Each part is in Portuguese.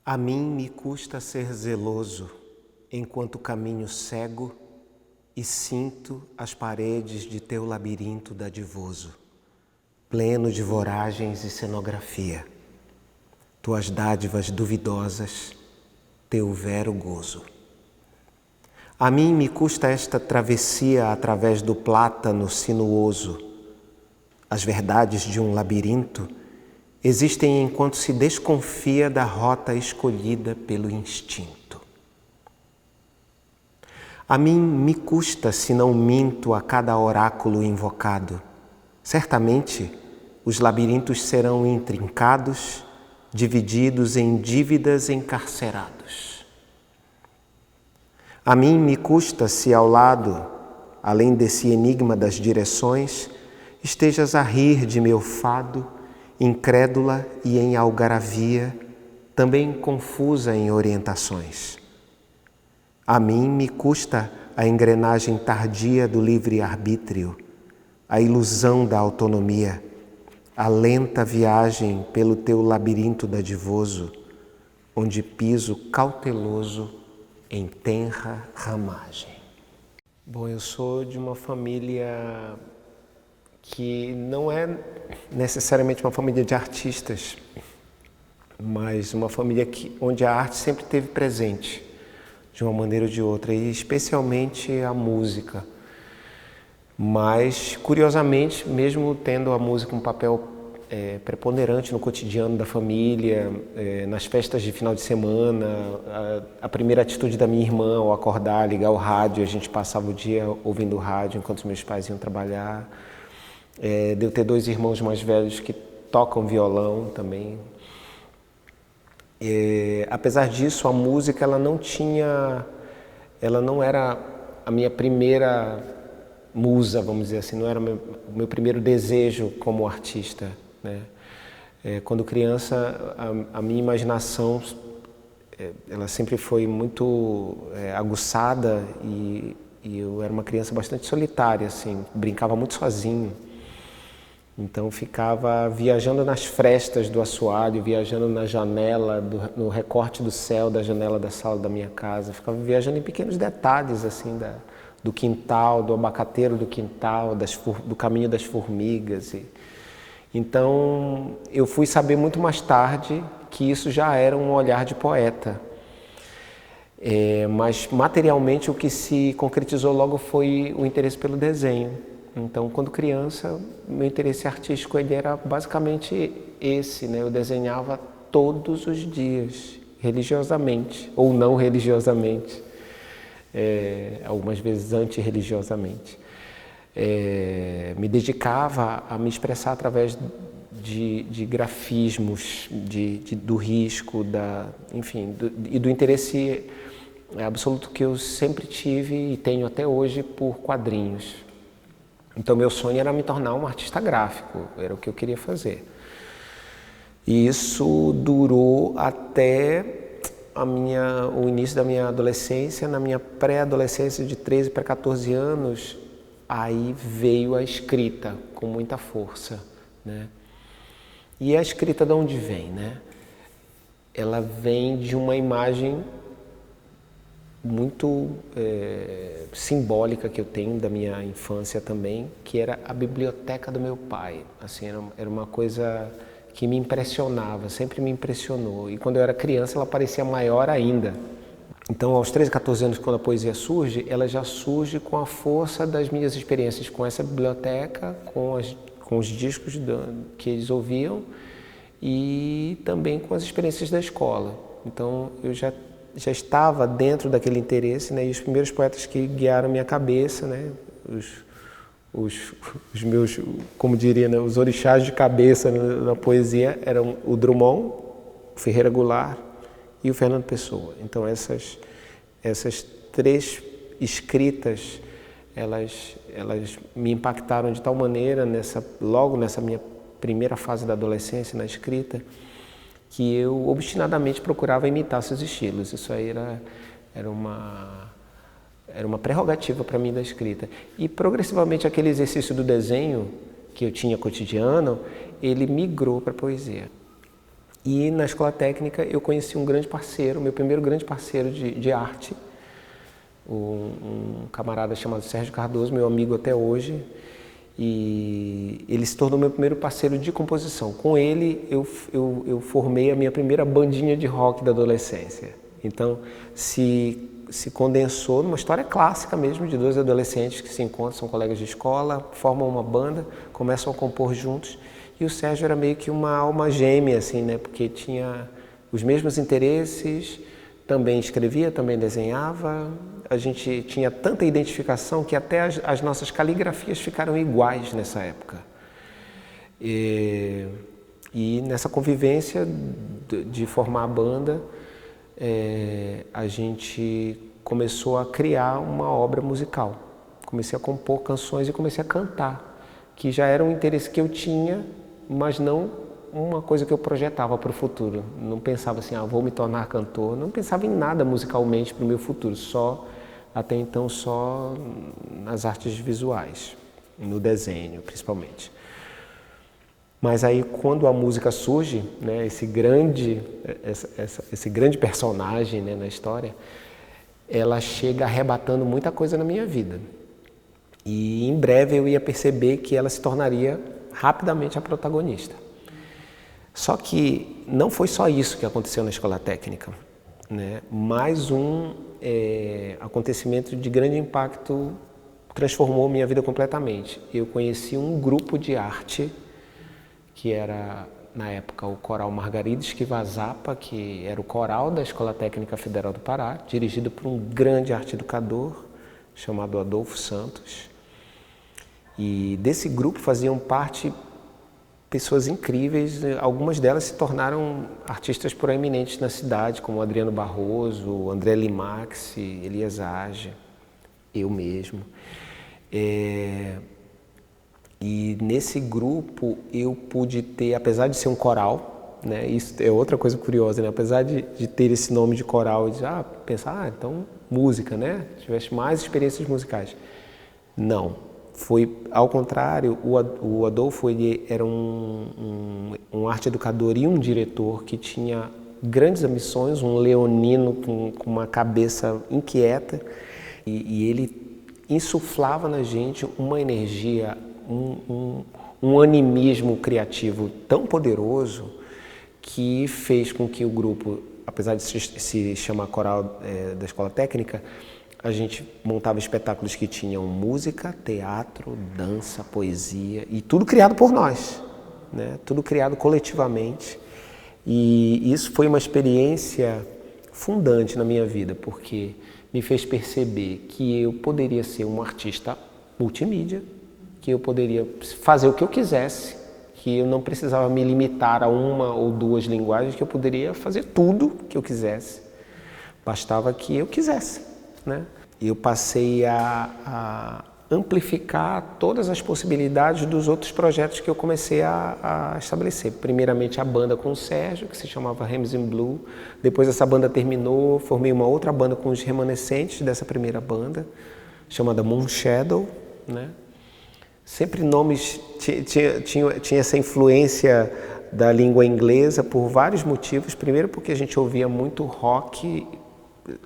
A mim me custa ser zeloso, enquanto caminho cego e sinto as paredes de teu labirinto dadivoso, pleno de voragens e cenografia, tuas dádivas duvidosas, teu vero gozo. A mim me custa esta travessia através do plátano sinuoso. As verdades de um labirinto existem enquanto se desconfia da rota escolhida pelo instinto. A mim me custa se não minto a cada oráculo invocado. Certamente, os labirintos serão intrincados, divididos em dívidas encarcerados. A mim me custa se ao lado, além desse enigma das direções, estejas a rir de meu fado, incrédula e em algaravia, também confusa em orientações. A mim me custa a engrenagem tardia do livre-arbítrio, a ilusão da autonomia, a lenta viagem pelo teu labirinto dadivoso, onde piso cauteloso em tenra ramagem. Bom, eu sou de uma família que não é necessariamente uma família de artistas, mas uma família onde a arte sempre esteve presente, de uma maneira ou de outra, e especialmente a música. Mas, curiosamente, mesmo tendo a música um papel preponderante no cotidiano da família, nas festas de final de semana, a primeira atitude da minha irmã ao acordar, ligar o rádio, a gente passava o dia ouvindo o rádio enquanto meus pais iam trabalhar. De eu ter dois irmãos mais velhos que tocam violão também. Apesar disso, a música ela não era a minha primeira musa, vamos dizer assim, não era o meu primeiro desejo como artista, né? Quando criança, a minha imaginação ela sempre foi muito aguçada e eu era uma criança bastante solitária, assim, brincava muito sozinho. Então ficava viajando nas frestas do assoalho, viajando na janela, no recorte do céu da janela da sala da minha casa. Ficava viajando em pequenos detalhes assim do quintal, do abacateiro do quintal, do caminho das formigas. Então eu fui saber muito mais tarde que isso já era um olhar de poeta. Mas materialmente o que se concretizou logo foi o interesse pelo desenho. Então, quando criança, meu interesse artístico ele era basicamente esse, né? Eu desenhava todos os dias, religiosamente, ou não religiosamente, algumas vezes antirreligiosamente. Me dedicava a me expressar através de grafismos, do risco, enfim, e do interesse absoluto que eu sempre tive e tenho até hoje por quadrinhos. Então, meu sonho era me tornar um artista gráfico, era o que eu queria fazer. E isso durou até o início da minha adolescência. Na minha pré-adolescência, de 13 para 14 anos, aí veio a escrita com muita força, né? E a escrita de onde vem, né? Ela vem de uma imagem muito simbólica que eu tenho da minha infância também, que era a biblioteca do meu pai. Assim, era uma coisa que me impressionava, sempre me impressionou. E quando eu era criança, ela parecia maior ainda. Então, aos 13, 14 anos, quando a poesia surge, ela já surge com a força das minhas experiências com essa biblioteca, com os discos que eles ouviam e também com as experiências da escola. Então, eu já estava dentro daquele interesse, né? E os primeiros poetas que guiaram minha cabeça, né? Os meus, como diria, né? Os orixás de cabeça na poesia eram o Drummond, o Ferreira Goulart e o Fernando Pessoa. Então essas três escritas, elas me impactaram de tal maneira logo nessa minha primeira fase da adolescência na escrita, que eu obstinadamente procurava imitar seus estilos. Isso aí era uma prerrogativa para mim da escrita. E progressivamente aquele exercício do desenho que eu tinha cotidiano, ele migrou para a poesia. E na escola técnica eu conheci um grande parceiro, meu primeiro grande parceiro de arte, um camarada chamado Sérgio Cardoso, meu amigo até hoje, e ele se tornou meu primeiro parceiro de composição. Com ele eu formei a minha primeira bandinha de rock da adolescência. Então se condensou numa história clássica mesmo, de dois adolescentes que se encontram, são colegas de escola, formam uma banda, começam a compor juntos. E o Sérgio era meio que uma alma gêmea, assim, né? Porque tinha os mesmos interesses, também escrevia, também desenhava. A gente tinha tanta identificação que até as nossas caligrafias ficaram iguais nessa época. E nessa convivência de formar a banda, a gente começou a criar uma obra musical. Comecei a compor canções e comecei a cantar, que já era um interesse que eu tinha, mas não uma coisa que eu projetava para o futuro. Não pensava assim, vou me tornar cantor. Não pensava em nada musicalmente para o meu futuro, até então só nas artes visuais, no desenho principalmente. Mas aí quando a música surge, né, esse grande personagem, né, na história, ela chega arrebatando muita coisa na minha vida. E em breve eu ia perceber que ela se tornaria rapidamente a protagonista. Só que não foi só isso que aconteceu na escola técnica, né? Mais um acontecimento de grande impacto transformou minha vida completamente. Eu conheci um grupo de arte que era, na época, o Coral Margarida Esquiva Zappa, que era o coral da Escola Técnica Federal do Pará, dirigido por um grande arte educador chamado Adolfo Santos. E desse grupo faziam parte pessoas incríveis, algumas delas se tornaram artistas proeminentes na cidade, como Adriano Barroso, André Limax, Elias Age, eu mesmo. E nesse grupo eu pude ter, apesar de ser um coral, né, isso é outra coisa curiosa, né, apesar de ter esse nome de coral, de pensar, então música, né, tivesse mais experiências musicais. Não. Foi ao contrário, o Adolfo ele era um arte educador e um diretor que tinha grandes ambições, um leonino com uma cabeça inquieta, e ele insuflava na gente uma energia, um animismo criativo tão poderoso que fez com que o grupo, apesar de se chamar coral da escola técnica, a gente montava espetáculos que tinham música, teatro, dança, poesia, e tudo criado por nós, né? Tudo criado coletivamente. E isso foi uma experiência fundante na minha vida, porque me fez perceber que eu poderia ser um artista multimídia, que eu poderia fazer o que eu quisesse, que eu não precisava me limitar a uma ou duas linguagens, que eu poderia fazer tudo que eu quisesse, bastava que eu quisesse. Né? Eu passei a amplificar todas as possibilidades dos outros projetos que eu comecei a estabelecer. Primeiramente a banda com o Sérgio, que se chamava Rams in Blue. Depois essa banda terminou, formei uma outra banda com os remanescentes dessa primeira banda, chamada Moon Shadow. Né? Sempre nomes, tinha essa influência da língua inglesa por vários motivos. Primeiro porque a gente ouvia muito rock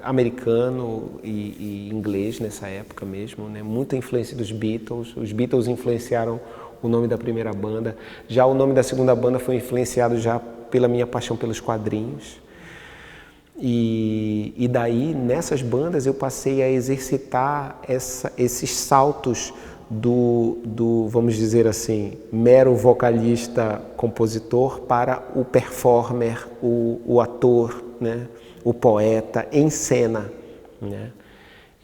americano e inglês nessa época mesmo, né? Muita influência dos Beatles. Os Beatles influenciaram o nome da primeira banda. Já o nome da segunda banda foi influenciado já pela minha paixão pelos quadrinhos. E daí, nessas bandas, eu passei a exercitar esses saltos do, vamos dizer assim, mero vocalista-compositor para o performer, o ator, né? O poeta em cena, né?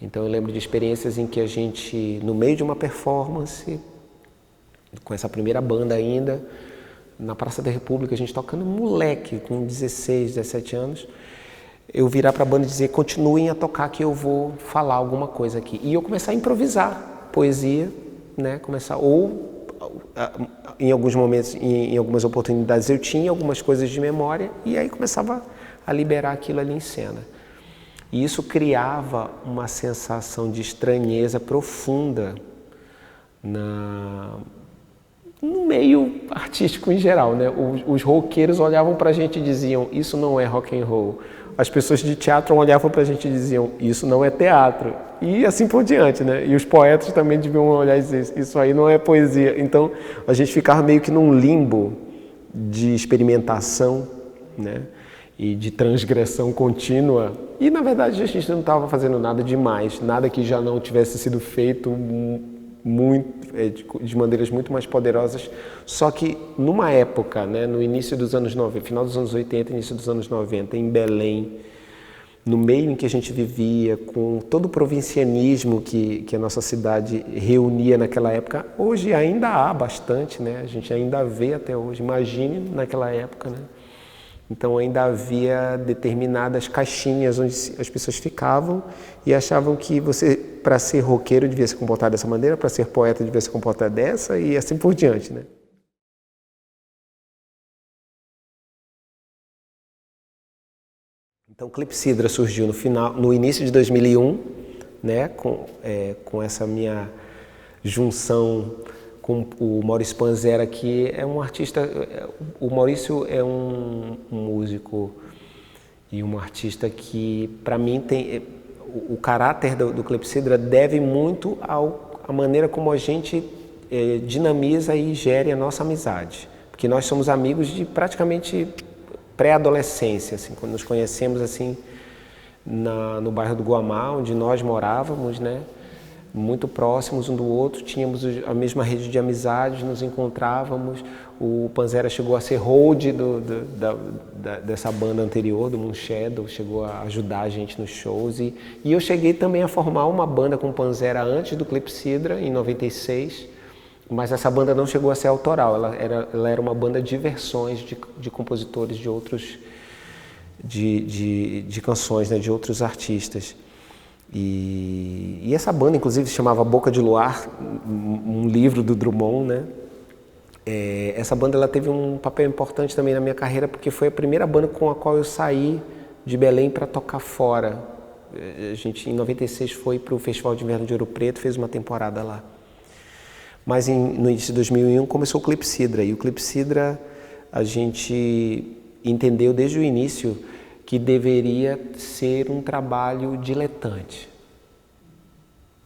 Então eu lembro de experiências em que a gente, no meio de uma performance, com essa primeira banda ainda, na Praça da República, a gente tocando moleque, com 16, 17 anos, eu virar para a banda e dizer, continuem a tocar que eu vou falar alguma coisa aqui. E eu começar a improvisar poesia, né? Em alguns momentos, em algumas oportunidades, eu tinha algumas coisas de memória e aí começava a liberar aquilo ali em cena. E isso criava uma sensação de estranheza profunda no meio artístico em geral, né? Os roqueiros olhavam pra gente e diziam, isso não é rock and roll. As pessoas de teatro olhavam pra gente e diziam, isso não é teatro. E assim por diante, né? E os poetas também deviam olhar e dizer, isso aí não é poesia. Então, a gente ficava meio que num limbo de experimentação, né? E de transgressão contínua. E, na verdade, a gente não estava fazendo nada demais, nada que já não tivesse sido feito de maneiras muito mais poderosas, só que numa época, né, no início dos anos 90, final dos anos 80, início dos anos 90, em Belém, no meio em que a gente vivia, com todo o provincianismo que a nossa cidade reunia naquela época, hoje ainda há bastante, né, a gente ainda vê até hoje, imagine naquela época, né. Então ainda havia determinadas caixinhas onde as pessoas ficavam e achavam que você, para ser roqueiro, devia se comportar dessa maneira, para ser poeta, devia se comportar dessa e assim por diante, né? Então, Clepsydra surgiu no início de 2001, né, com essa minha junção com o Maurício Panzera, que é um artista. O Maurício é um músico e um artista que, para mim, tem o caráter do Clepsydra deve muito à maneira como a gente dinamiza e gere a nossa amizade, porque nós somos amigos de praticamente pré-adolescência, assim, quando nos conhecemos assim no bairro do Guamá, onde nós morávamos, né? Muito próximos um do outro, tínhamos a mesma rede de amizades, nos encontrávamos. O Panzera chegou a ser hold dessa banda anterior, do Moon Shadow, chegou a ajudar a gente nos shows. E eu cheguei também a formar uma banda com o Panzera antes do Clepsydra, em 96, mas essa banda não chegou a ser autoral, ela era uma banda de versões de compositores de outros, de canções, né, de outros artistas. E essa banda, inclusive, se chamava Boca de Luar, um livro do Drummond, né? Essa banda ela teve um papel importante também na minha carreira, porque foi a primeira banda com a qual eu saí de Belém para tocar fora. A gente, em 96, foi para o Festival de Inverno de Ouro Preto, fez uma temporada lá. Mas no início de 2001 começou o Clepsydra, e o Clepsydra a gente entendeu desde o início que deveria ser um trabalho diletante,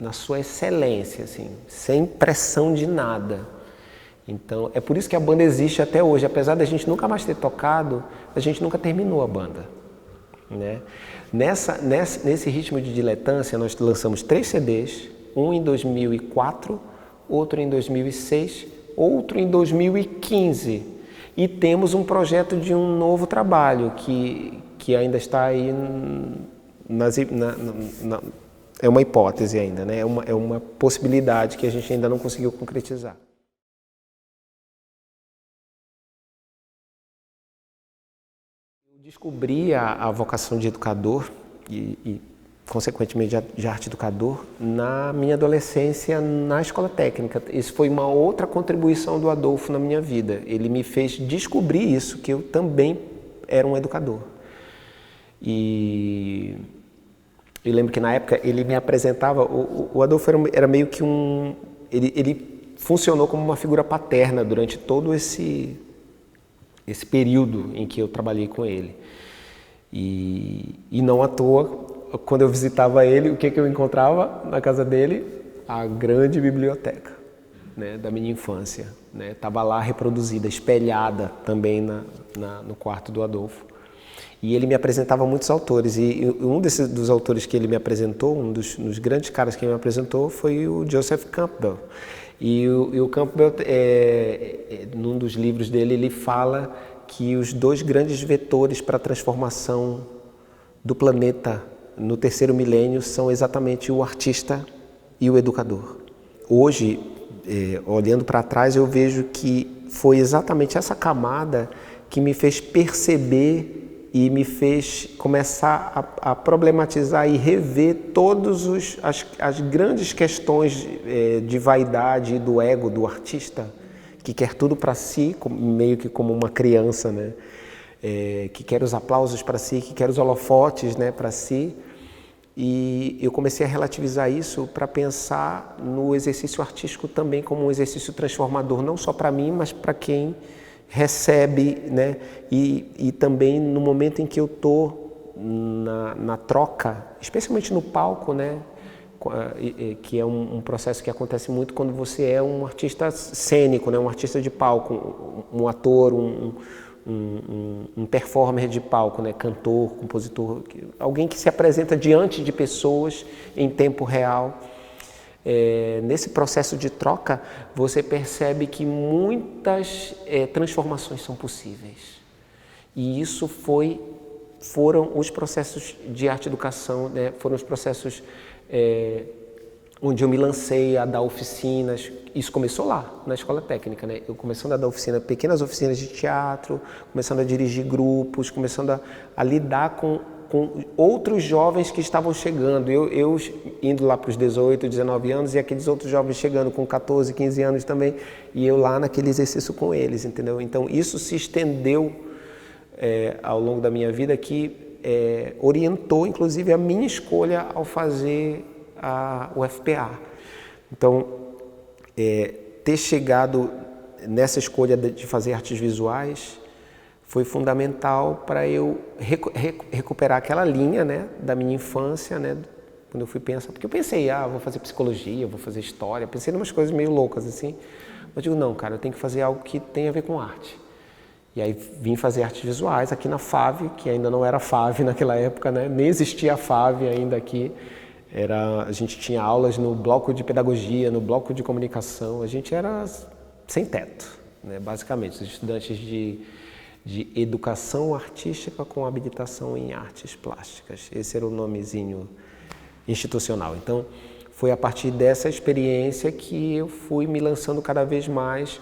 na sua excelência, assim, sem pressão de nada. Então, é por isso que a banda existe até hoje. Apesar da gente nunca mais ter tocado, a gente nunca terminou a banda, né? Nesse ritmo de diletância, nós lançamos 3 CDs, um em 2004, outro em 2006, outro em 2015. E temos um projeto de um novo trabalho que ainda está aí, é uma hipótese ainda, né? É uma possibilidade que a gente ainda não conseguiu concretizar. Eu descobri a vocação de educador e consequentemente, de arte educador na minha adolescência na escola técnica. Isso foi uma outra contribuição do Adolfo na minha vida. Ele me fez descobrir isso, que eu também era um educador. E eu lembro que na época ele me apresentava, o Adolfo era meio que ele funcionou como uma figura paterna durante todo esse período em que eu trabalhei com ele. E não à toa, quando eu visitava ele, o que eu encontrava na casa dele? A grande biblioteca, né, da minha infância, né? Estava lá reproduzida, espelhada também no quarto do Adolfo. E ele me apresentava muitos autores, e um dos autores que ele me apresentou, um dos grandes caras que ele me apresentou, foi o Joseph Campbell. E o Campbell, num dos livros dele, ele fala que os 2 grandes vetores para a transformação do planeta no 3º milênio são exatamente o artista e o educador. Hoje, olhando para trás, eu vejo que foi exatamente essa camada que me fez perceber e me fez começar a problematizar e rever todas as grandes questões de vaidade e do ego do artista, que quer tudo para si, meio que como uma criança, né? Que quer os aplausos para si, que quer os holofotes, né, para si. E eu comecei a relativizar isso para pensar no exercício artístico também como um exercício transformador, não só para mim, mas para quem recebe, né? E também no momento em que eu estou na troca, especialmente no palco, né? Que é um processo que acontece muito quando você é um artista cênico, né? Um artista de palco, um ator, um performer de palco, né? Cantor, compositor, alguém que se apresenta diante de pessoas em tempo real. Nesse processo de troca, você percebe que muitas transformações são possíveis. E isso foram os processos de arte-educação, né? Foram os processos onde eu me lancei a dar oficinas. Isso começou lá, na escola técnica, né? Eu começando a dar pequenas oficinas de teatro, começando a dirigir grupos, começando a lidar com outros jovens que estavam chegando. Eu indo lá para os 18, 19 anos e aqueles outros jovens chegando com 14, 15 anos também, e eu lá naquele exercício com eles, entendeu? Então isso se estendeu ao longo da minha vida, que orientou inclusive a minha escolha ao fazer o FPA. Então, ter chegado nessa escolha de fazer artes visuais foi fundamental para eu recuperar aquela linha, né, da minha infância, né, quando eu fui pensar, porque eu pensei, vou fazer psicologia, vou fazer história, pensei em umas coisas meio loucas assim, mas eu digo, não, cara, eu tenho que fazer algo que tenha a ver com arte. E aí vim fazer artes visuais aqui na FAV, que ainda não era FAV naquela época, né, nem existia a FAV ainda aqui. A gente tinha aulas no bloco de pedagogia, no bloco de comunicação, a gente era sem teto, né, basicamente, os estudantes de educação artística com habilitação em artes plásticas. Esse era o nomezinho institucional. Então, foi a partir dessa experiência que eu fui me lançando cada vez mais,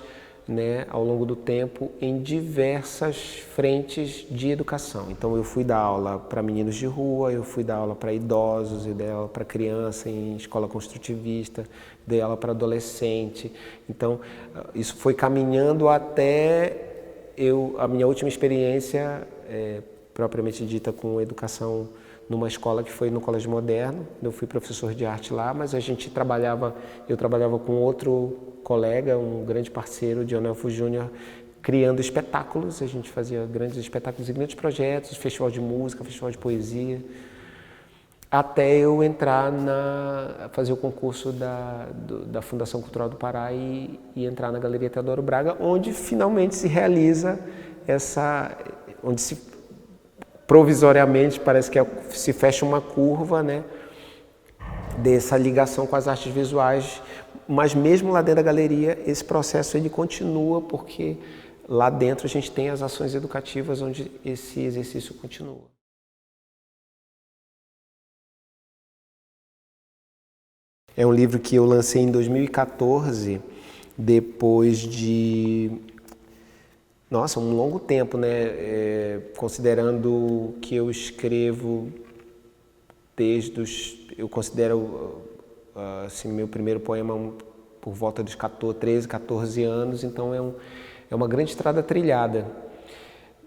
né, ao longo do tempo, em diversas frentes de educação. Então eu fui dar aula para meninos de rua, eu fui dar aula para idosos, eu dei aula para criança em escola construtivista, dei aula para adolescente. Então isso foi caminhando até a minha última experiência propriamente dita com educação numa escola que foi no Colégio Moderno. Eu fui professor de arte lá, mas eu trabalhava com outro colega, um grande parceiro, Dionelfo Júnior, criando espetáculos. A gente fazia grandes espetáculos e grandes projetos, festival de música, festival de poesia, até eu entrar fazer o concurso da Fundação Cultural do Pará e entrar na Galeria Teodoro Braga, onde finalmente se realiza onde provisoriamente parece que se fecha uma curva, né, dessa ligação com as artes visuais, mas mesmo lá dentro da galeria esse processo ele continua, porque lá dentro a gente tem as ações educativas onde esse exercício continua. É um livro que eu lancei em 2014, depois de um longo tempo, né? Considerando que eu escrevo eu considero assim, meu primeiro poema por volta dos 13, 14 anos, então é uma grande estrada trilhada.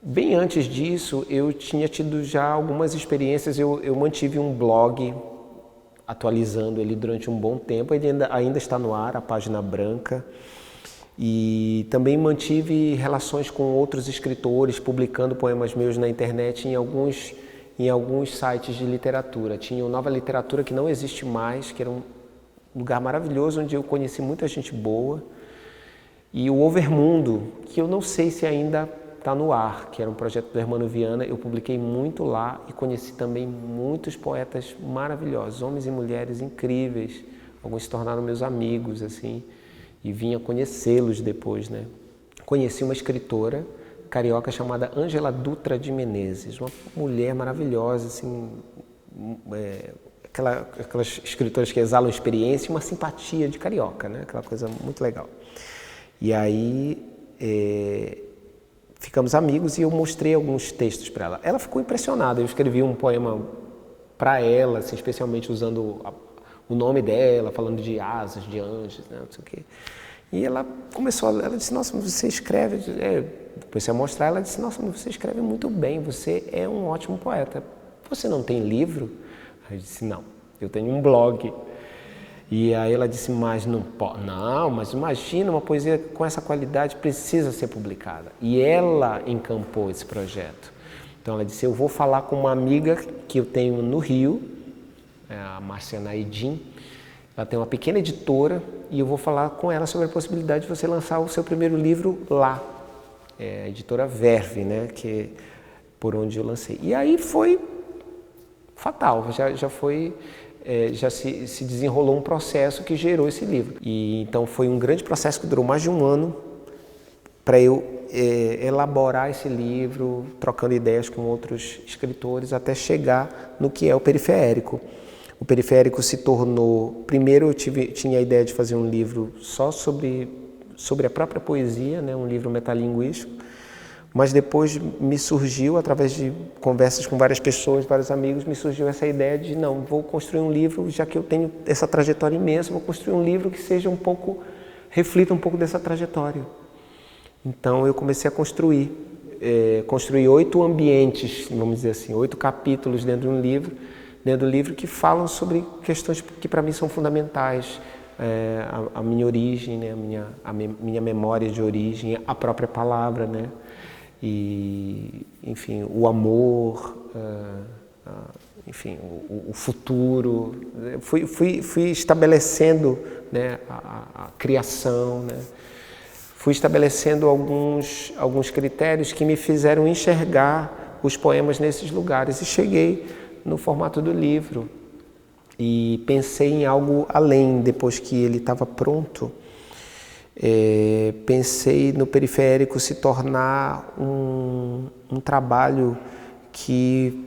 Bem antes disso, eu tinha tido já algumas experiências, eu mantive um blog, atualizando ele durante um bom tempo, ele ainda está no ar, a página branca, e também mantive relações com outros escritores, publicando poemas meus na internet em alguns sites de literatura. Tinha o Nova Literatura, que não existe mais, que era um lugar maravilhoso, onde eu conheci muita gente boa, e o Overmundo, que eu não sei se ainda está no ar, que era um projeto do Hermano Viana. Eu publiquei muito lá e conheci também muitos poetas maravilhosos, homens e mulheres incríveis. Alguns se tornaram meus amigos, assim, e vinha conhecê-los depois, né? Conheci uma escritora carioca chamada Ângela Dutra de Menezes, uma mulher maravilhosa, assim, aquelas escritoras que exalam experiência e uma simpatia de carioca, né? Aquela coisa muito legal. E aí ficamos amigos e eu mostrei alguns textos para ela. Ela ficou impressionada. Eu escrevi um poema para ela, assim, especialmente usando o nome dela, falando de asas, de anjos, né, não sei o quê. E ela disse, nossa, mas você escreve... Comecei a mostrar, ela disse, nossa, mas você escreve muito bem, você é um ótimo poeta. Você não tem livro? Eu disse, não, eu tenho um blog. E aí ela disse, mas não pode. Não, mas imagina, uma poesia com essa qualidade precisa ser publicada. E ela encampou esse projeto. Então ela disse, eu vou falar com uma amiga que eu tenho no Rio, a Márcia Naidin. Ela tem uma pequena editora e eu vou falar com ela sobre a possibilidade de você lançar o seu primeiro livro lá. É a editora Verve, né, que é por onde eu lancei. E aí foi fatal, já se desenrolou um processo que gerou esse livro. E então foi um grande processo que durou mais de um ano para eu elaborar esse livro, trocando ideias com outros escritores, até chegar no que é o Periférico. O Periférico se tornou... Primeiro eu tinha a ideia de fazer um livro só sobre a própria poesia, né? Um livro metalinguístico, mas depois me surgiu, através de conversas com várias pessoas, vários amigos, me surgiu essa ideia de, não, vou construir um livro, já que eu tenho essa trajetória imensa, vou construir um livro que seja reflita um pouco dessa trajetória. Então eu comecei a construir 8 ambientes, vamos dizer assim, 8 capítulos dentro do livro que falam sobre questões que para mim são fundamentais, a minha origem, né, a minha memória de origem, a própria palavra, né, e, enfim, o amor, enfim, o futuro. Fui estabelecendo, né, a criação, né, fui estabelecendo alguns critérios que me fizeram enxergar os poemas nesses lugares e cheguei no formato do livro e pensei em algo além. Depois que ele estava pronto, pensei no Periférico se tornar um trabalho que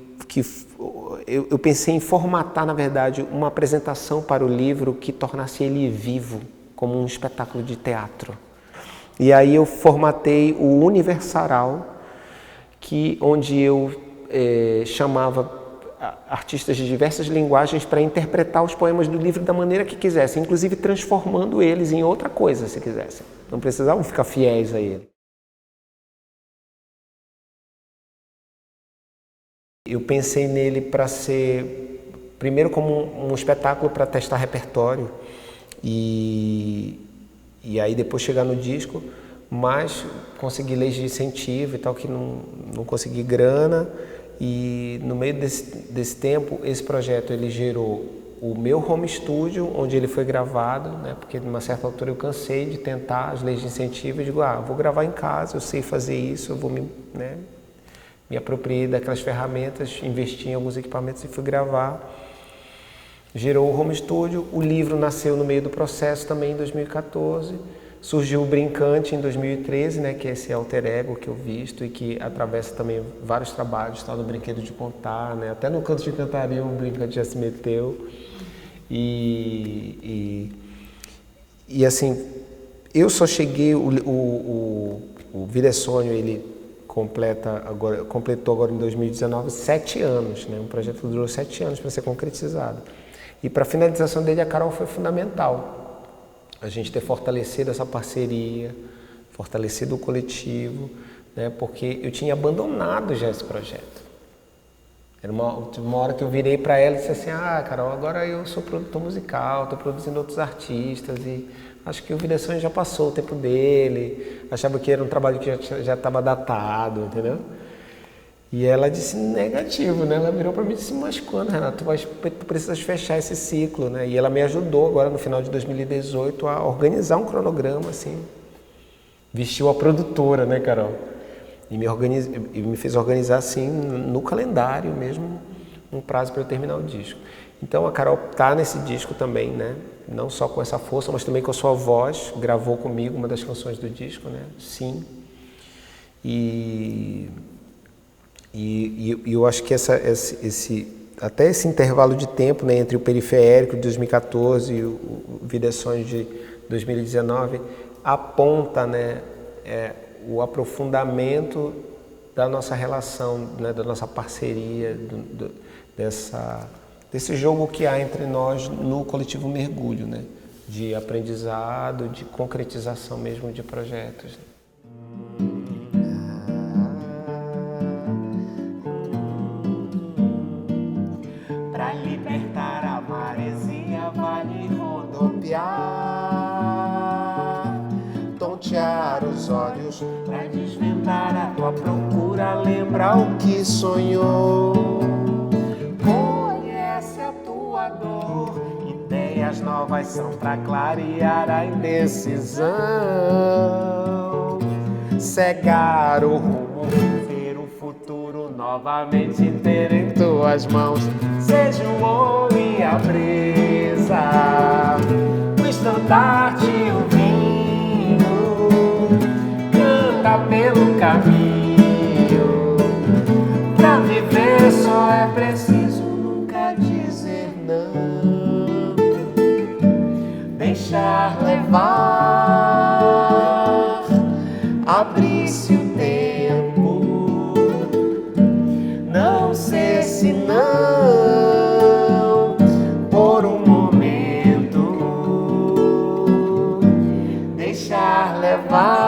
eu pensei em formatar, na verdade, uma apresentação para o livro que tornasse ele vivo, como um espetáculo de teatro. E aí eu formatei o Universaral, onde eu chamava artistas de diversas linguagens para interpretar os poemas do livro da maneira que quisessem, inclusive transformando eles em outra coisa, se quisessem. Não precisavam ficar fiéis a ele. Eu pensei nele para ser, primeiro, como um espetáculo para testar repertório e aí depois chegar no disco, mas consegui leis de incentivo e tal, que não consegui grana. E no meio desse tempo, esse projeto ele gerou o meu home studio, onde ele foi gravado, né? Porque numa certa altura eu cansei de tentar as leis de incentivo e digo, vou gravar em casa, eu sei fazer isso, eu vou me apropriei daquelas ferramentas, investi em alguns equipamentos e fui gravar. Gerou o home studio, o livro nasceu no meio do processo também em 2014. Surgiu o Brincante em 2013, né, que é esse alter ego que eu visto e que atravessa também vários trabalhos, tá, no Brinquedo de Contar, né, até no Canto de Cantaria o Brincante já se meteu. E assim, eu só cheguei, o Vida é Sonho, ele completou agora em 2019 7 anos, né, um projeto que durou 7 anos para ser concretizado. E para a finalização dele, a Carol foi fundamental. A gente ter fortalecido essa parceria, fortalecido o coletivo, né? Porque eu tinha abandonado já esse projeto. Era uma hora que eu virei para ela e disse assim, Carol, agora eu sou produtor musical, estou produzindo outros artistas e acho que o Vida é Sonho já passou o tempo dele, achava que era um trabalho que já estava datado, entendeu? E ela disse negativo, né? Ela virou para mim e disse, mas quando, Renato, tu precisas fechar esse ciclo, né? E ela me ajudou agora no final de 2018 a organizar um cronograma, assim. Vestiu a produtora, né, Carol? E me fez organizar, assim, no calendário mesmo, um prazo para eu terminar o disco. Então a Carol tá nesse disco também, né? Não só com essa força, mas também com a sua voz. Gravou comigo uma das canções do disco, né? Sim. E eu acho que até esse intervalo de tempo, né, entre o Periférico de 2014 e o Vida é Sonho de 2019 aponta, né, o aprofundamento da nossa relação, né, da nossa parceria, desse jogo que há entre nós no coletivo Mergulho, né, de aprendizado, de concretização mesmo de projetos. Pra libertar voltar à tua procura, lembra o que sonhou. Conhece a tua dor, ideias novas são pra clarear a indecisão. Cegar o rumo, ver o futuro novamente ter em tuas mãos. Seja o ouro e a brisa, o estandarte e o vinho, canta pelo caminho. Pra viver só é preciso nunca dizer não, deixar levar, abrir-se o tempo, não ser senão por um momento, deixar levar.